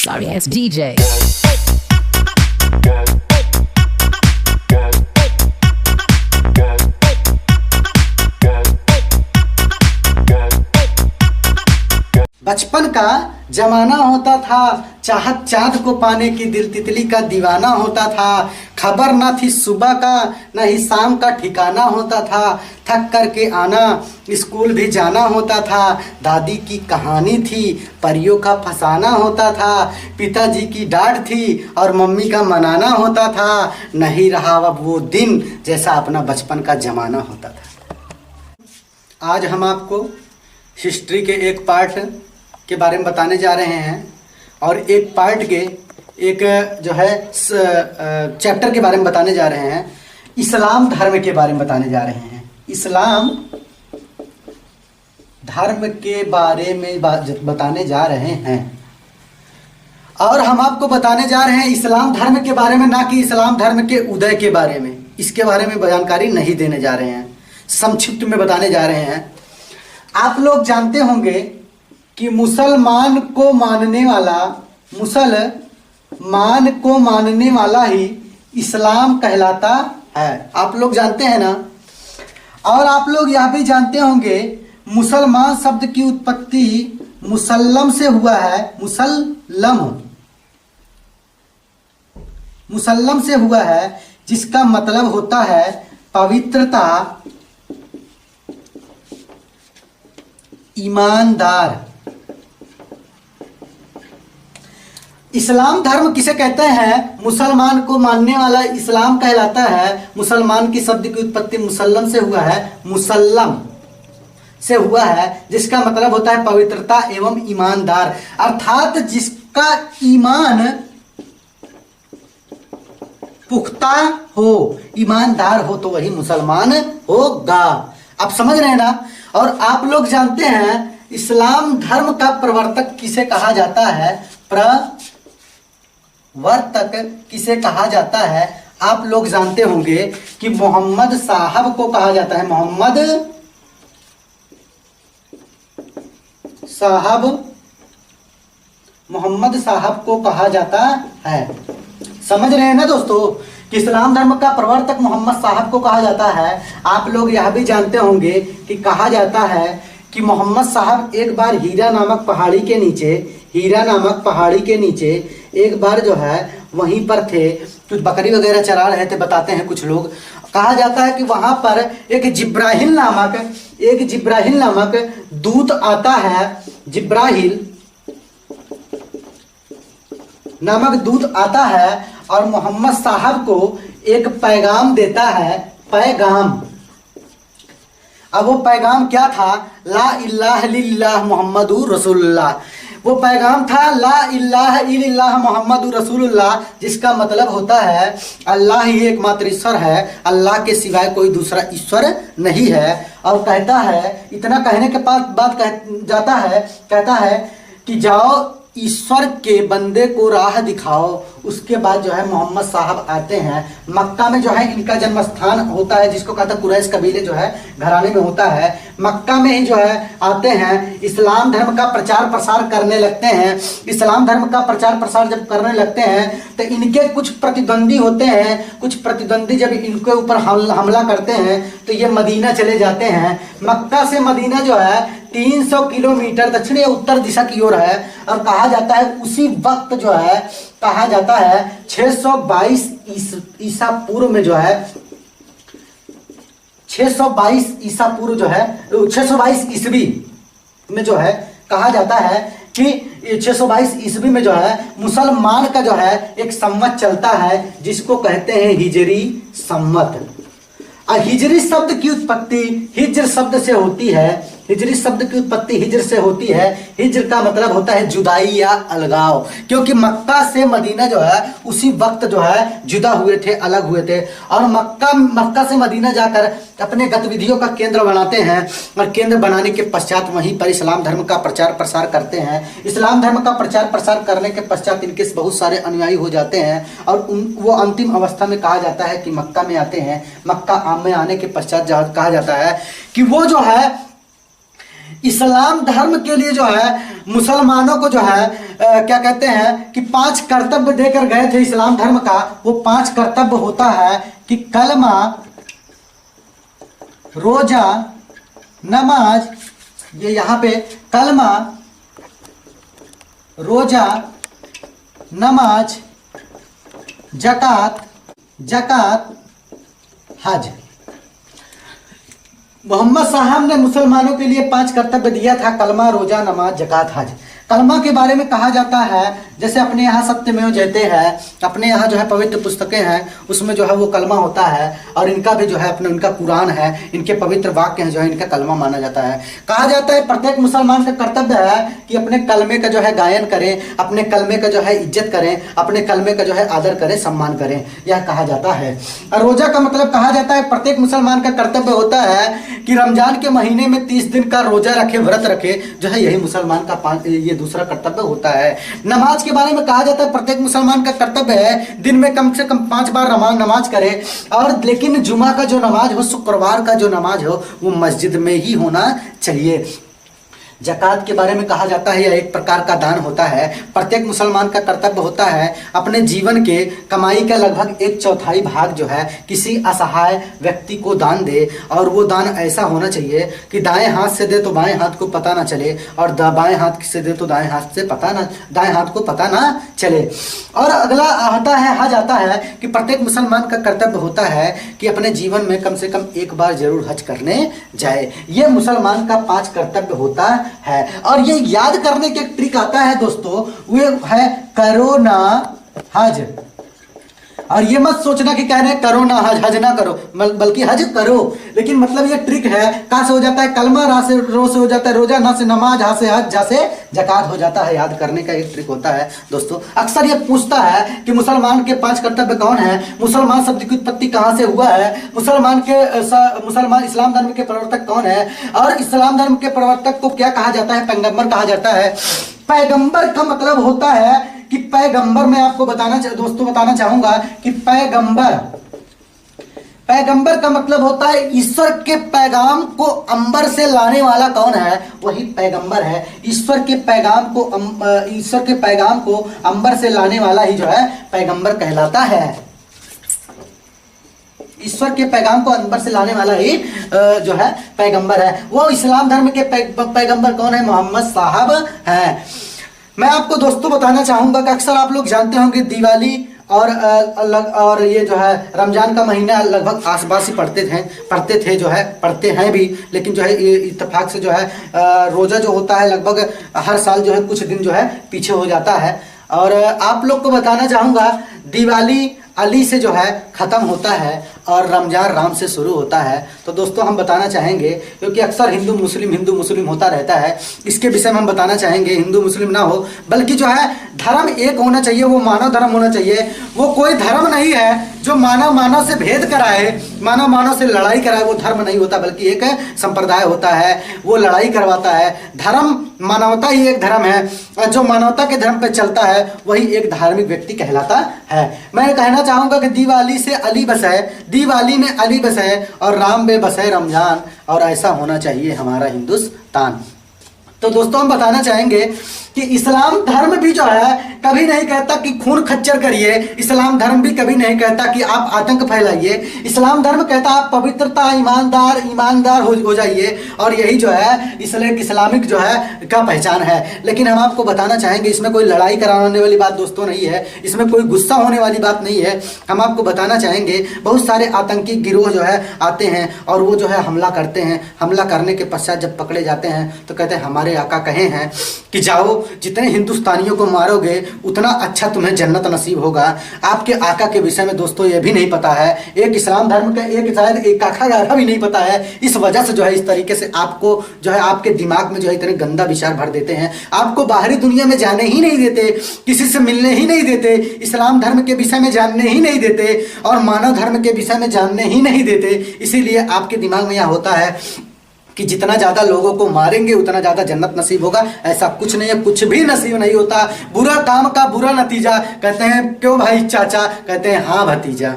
Sorry ass DJ. बचपन का जमाना होता था, चाहत चाँद को पाने की, दिल तितली का दीवाना होता था। खबर ना थी सुबह का, ना ही शाम का ठिकाना होता था। थक कर के आना, स्कूल भी जाना होता था। दादी की कहानी थी, परियों का फसाना होता था। पिताजी की डांट थी और मम्मी का मनाना होता था। नहीं रहा अब वो दिन जैसा अपना बचपन का जमाना होता था। आज हम आपको हिस्ट्री के एक पार्ट के बारे में बताने जा रहे हैं और एक पार्ट के एक जो है चैप्टर के बारे में बताने जा रहे हैं। इस्लाम धर्म के बारे में बताने जा रहे हैं। इस्लाम धर्म के बारे में बताने जा रहे हैं और हम आपको बताने जा रहे हैं इस्लाम धर्म के बारे में, ना कि इस्लाम धर्म के उदय के बारे में। इसके बारे में जानकारी नहीं देने जा रहे हैं, संक्षिप्त में बताने जा रहे हैं। आप लोग जानते होंगे कि मुसलमान को मानने वाला ही इस्लाम कहलाता है। आप लोग जानते हैं ना। और आप लोग यह भी जानते होंगे मुसलमान शब्द की उत्पत्ति मुसल्लम से हुआ है। मुसल्लम से हुआ है, जिसका मतलब होता है पवित्रता, ईमानदार। इस्लाम धर्म किसे कहते हैं? मुसलमान को मानने वाला इस्लाम कहलाता है। मुसलमान की शब्द की उत्पत्ति मुसल्लम से हुआ है, मुसल्लम से हुआ है, जिसका मतलब होता है पवित्रता एवं ईमानदार। अर्थात जिसका ईमान पुख्ता हो, ईमानदार हो, तो वही मुसलमान होगा। आप समझ रहे हैं ना। और आप लोग जानते हैं इस्लाम धर्म का प्रवर्तक किसे कहा जाता है? प्रवर्तक किसे कहा जाता है? आप लोग जानते होंगे कि मोहम्मद साहब को कहा जाता है। मोहम्मद साहब को कहा जाता है। समझ रहे हैं ना दोस्तों कि इस्लाम धर्म का प्रवर्तक मोहम्मद साहब को कहा जाता है। आप लोग यह भी जानते होंगे कि कहा जाता है कि मोहम्मद साहब एक बार हीरा नामक पहाड़ी के नीचे एक बार जो है वहीं पर थे, कुछ बकरी वगैरह चरा रहे थे, बताते हैं कुछ लोग। कहा जाता है कि वहां पर एक जिब्राहिल नामक दूत आता है। जिब्राहिल नामक दूत आता है और मोहम्मद साहब को एक पैगाम देता है। पैगाम, अब वो पैगाम क्या था? ला इलाहा इल्लल्लाह मुहम्मदुर रसूलुल्लाह। वो पैगाम था ला इलाहा इल्लल्लाह मुहम्मदुर रसूलुल्लाह, जिसका मतलब होता है अल्लाह ही एकमात्र ईश्वर है, अल्लाह के सिवाय कोई दूसरा ईश्वर नहीं है। और कहता है, इतना कहने के बाद कहता है कि जाओ ईश्वर के बंदे को राह दिखाओ। उसके बाद जो है मोहम्मद साहब आते हैं। मक्का में जो है इनका जन्म स्थान होता है, जिसको कहता है कुरैश कबीले जो है घराने में होता है। मक्का में ही जो है आते हैं, इस्लाम धर्म का प्रचार प्रसार करने लगते हैं। इस्लाम धर्म का प्रचार प्रसार जब करने लगते हैं तो इनके कुछ प्रतिद्वंदी होते हैं। कुछ प्रतिद्वंदी जब इनके ऊपर हमला करते हैं तो ये मदीना चले जाते हैं। मक्का से मदीना जो है 300 किलोमीटर दक्षिण या उत्तर दिशा की ओर है। और कहा जाता है उसी वक्त जो है, कहा जाता है 622 ईसा पूर्व में जो है 622 ईसा पूर्व जो है 622 ईस्वी में जो है कहा जाता है कि 622 ईस्वी में जो है मुसलमान का जो है एक संवत चलता है, जिसको कहते हैं हिजरी संवत। हिजरी शब्द की उत्पत्ति हिज्र शब्द से होती है। हिजरी शब्द की उत्पत्ति हिज्र से होती है। हिज्र का मतलब होता है जुदाई या अलगाव, क्योंकि मक्का से मदीना जो है उसी वक्त जो है जुदा हुए थे, अलग हुए थे। और मक्का से मदीना जाकर अपने गतिविधियों का केंद्र बनाते हैं और केंद्र बनाने के पश्चात वहीं पर इस्लाम धर्म का प्रचार प्रसार करते हैं। इस्लाम धर्म का प्रचार प्रसार करने के पश्चात इनके बहुत सारे अनुयायी हो जाते हैं और वो अंतिम अवस्था में कहा जाता है कि मक्का में आते हैं। मक्का में आने के पश्चात कहा जाता है कि वो जो है इस्लाम धर्म के लिए जो है मुसलमानों को जो है क्या कहते हैं कि 5 कर्तव्य देकर गए थे इस्लाम धर्म का। वो 5 कर्तव्य होता है कि कलमा, रोजा, नमाज, ये यहां पे कलमा, रोजा, नमाज, जकात, हज। मोहम्मद साहब ने मुसलमानों के लिए 5 कर्तव्य दिया था, कलमा, रोजा, नमाज, जकात, हज। कलमा के बारे में कहा जाता है, जैसे अपने यहाँ सत्यमेव जयते है, अपने यहाँ जो है पवित्र पुस्तकें हैं, उसमें जो है वो कलमा होता है। और इनका भी जो है अपने उनका कुरान है, इनके पवित्र वाक्य हैं जो है इनका कलमा माना जाता है। कहा जाता है प्रत्येक मुसलमान का कर्तव्य है कि अपने कलमे का जो है गायन करें, अपने कलमे का जो है इज्जत करें, अपने कलमे का जो है आदर करें, सम्मान करें, यह कहा जाता है। और रोजा का मतलब कहा जाता है प्रत्येक मुसलमान का कर्तव्य होता है कि रमजान के महीने में 30 दिन का रोजा रखे, व्रत रखे, जो है यही मुसलमान का ये दूसरा कर्तव्य होता है। नमाज के बारे में कहा जाता है प्रत्येक मुसलमान का कर्तव्य है दिन में कम से कम 5 बार नमाज करे। और लेकिन जुमा का जो नमाज हो, शुक्रवार का जो नमाज हो, वो मस्जिद में ही होना चाहिए। जकात के बारे में कहा जाता है यह एक प्रकार का दान होता है। प्रत्येक मुसलमान का कर्तव्य होता है अपने जीवन के कमाई का लगभग 1/4 भाग जो है किसी असहाय व्यक्ति को दान दे। और वो दान ऐसा होना चाहिए कि दाएं हाथ से दे तो बाएं हाथ को पता ना चले, और बाएं हाथ से दे तो दाएं हाथ को पता ना चले। और अगला आता है हज आता है कि प्रत्येक मुसलमान का कर्तव्य होता है कि अपने जीवन में कम से कम 1 बार जरूर हज करने जाए। ये मुसलमान का 5 कर्तव्य होता है। और ये याद करने के ट्रिक आता है दोस्तों, वो है करो ना हज। और ये मत सोचना कि कह रहे हैं करो ना हज, हज ना करो, बल्कि हज करो। लेकिन मतलब ये ट्रिक है, कहां से हो जाता है कलमा, रा से रो से हो जाता है रोजा, ना से नमाज, हा से हज, जा से जकात हो जाता है। याद करने का एक ट्रिक होता है दोस्तों। अक्सर ये पूछता है कि मुसलमान के 5 कर्तव्य कौन है, मुसलमान शब्द की उत्पत्ति कहां से हुआ है, मुसलमान इस्लाम धर्म के प्रवर्तक कौन है, और इस्लाम धर्म के प्रवर्तक को क्या कहा जाता है, पैगंबर कहा जाता है। पैगंबर का मतलब होता है कि पैगंबर, मैं आपको बताना चाहूंगा कि पैगंबर का मतलब होता है ईश्वर के पैगाम को अंबर से लाने वाला कौन है, वही पैगंबर है। ईश्वर के पैगाम को अंबर से लाने वाला ही जो है पैगंबर कहलाता है। ईश्वर के पैगाम को अंबर से लाने वाला ही जो है पैगंबर है। वो इस्लाम धर्म के पैगंबर कौन है, मोहम्मद साहब हैं। मैं आपको दोस्तों बताना चाहूंगा कि अक्सर आप लोग जानते होंगे दिवाली और ये जो है रमजान का महीना लगभग आसपास ही पढ़ते हैं भी। लेकिन जो है ये इत्तेफाक से जो है रोजा जो होता है लगभग हर साल जो है कुछ दिन जो है पीछे हो जाता है। और आप लोग को बताना चाहूंगा दिवाली अली से जो है ख़त्म होता है और रमजान राम से शुरू होता है। तो दोस्तों हम बताना चाहेंगे, क्योंकि अक्सर हिंदू मुस्लिम होता रहता है, इसके विषय में हम बताना चाहेंगे हिंदू मुस्लिम ना हो, बल्कि जो है धर्म एक होना चाहिए, वो मानव धर्म होना चाहिए। वो कोई धर्म नहीं है जो मानव से भेद कराए, मानव से लड़ाई कराए, वो धर्म नहीं होता, बल्कि एक संप्रदाय होता है, वो लड़ाई करवाता है। धर्म मानवता ही एक धर्म है, और जो मानवता के धर्म पे चलता है वही एक धार्मिक व्यक्ति कहलाता है। मैं कहना चाहूंगा कि दिवाली से अली बसे, दिवाली में अली बसे और राम में बसे रमजान, और ऐसा होना चाहिए हमारा हिंदुस्तान। तो दोस्तों हम बताना चाहेंगे कि इस्लाम धर्म भी जो है कभी नहीं कहता कि खून खच्चर करिए, इस्लाम धर्म भी कभी नहीं कहता कि आप आतंक फैलाइए। इस्लाम धर्म कहता आप पवित्रता, ईमानदार हो जाइए, और यही जो है इस्लामिक जो है का पहचान है। लेकिन हम आपको बताना चाहेंगे इसमें कोई लड़ाई कराने वाली बात दोस्तों नहीं है, इसमें कोई गुस्सा होने वाली बात नहीं है। हम आपको बताना चाहेंगे बहुत सारे आतंकी गिरोह जो है आते हैं और वो जो है हमला करते हैं। हमला करने के पश्चात जब पकड़े जाते हैं तो कहते हैं हमारे आका कहे हैं कि जाओ जितने हिंदुस्तानियों को मारोगे उतना अच्छा तुम्हें जन्नत नसीब होगा। आपके आका के विषय में दोस्तों ये भी नहीं पता है, एक इस्लाम धर्म का एक आका गारा भी नहीं पता है। इस वजह से जो है इस तरीके से आपको जो है आपके दिमाग में जो है इतने गंदा विचार भर देते हैं, आपको बाहरी दुनिया में जाने ही नहीं देते, किसी से मिलने ही नहीं देते, इस्लाम धर्म के विषय में जानने ही नहीं देते, और मानव धर्म के विषय में जानने ही नहीं देते। इसीलिए आपके दिमाग में यह होता है कि जितना ज़्यादा लोगों को मारेंगे उतना ज़्यादा जन्नत नसीब होगा। ऐसा कुछ नहीं है, कुछ भी नसीब नहीं होता। बुरा काम का बुरा नतीजा, कहते हैं क्यों भाई चाचा, कहते हैं हाँ भतीजा।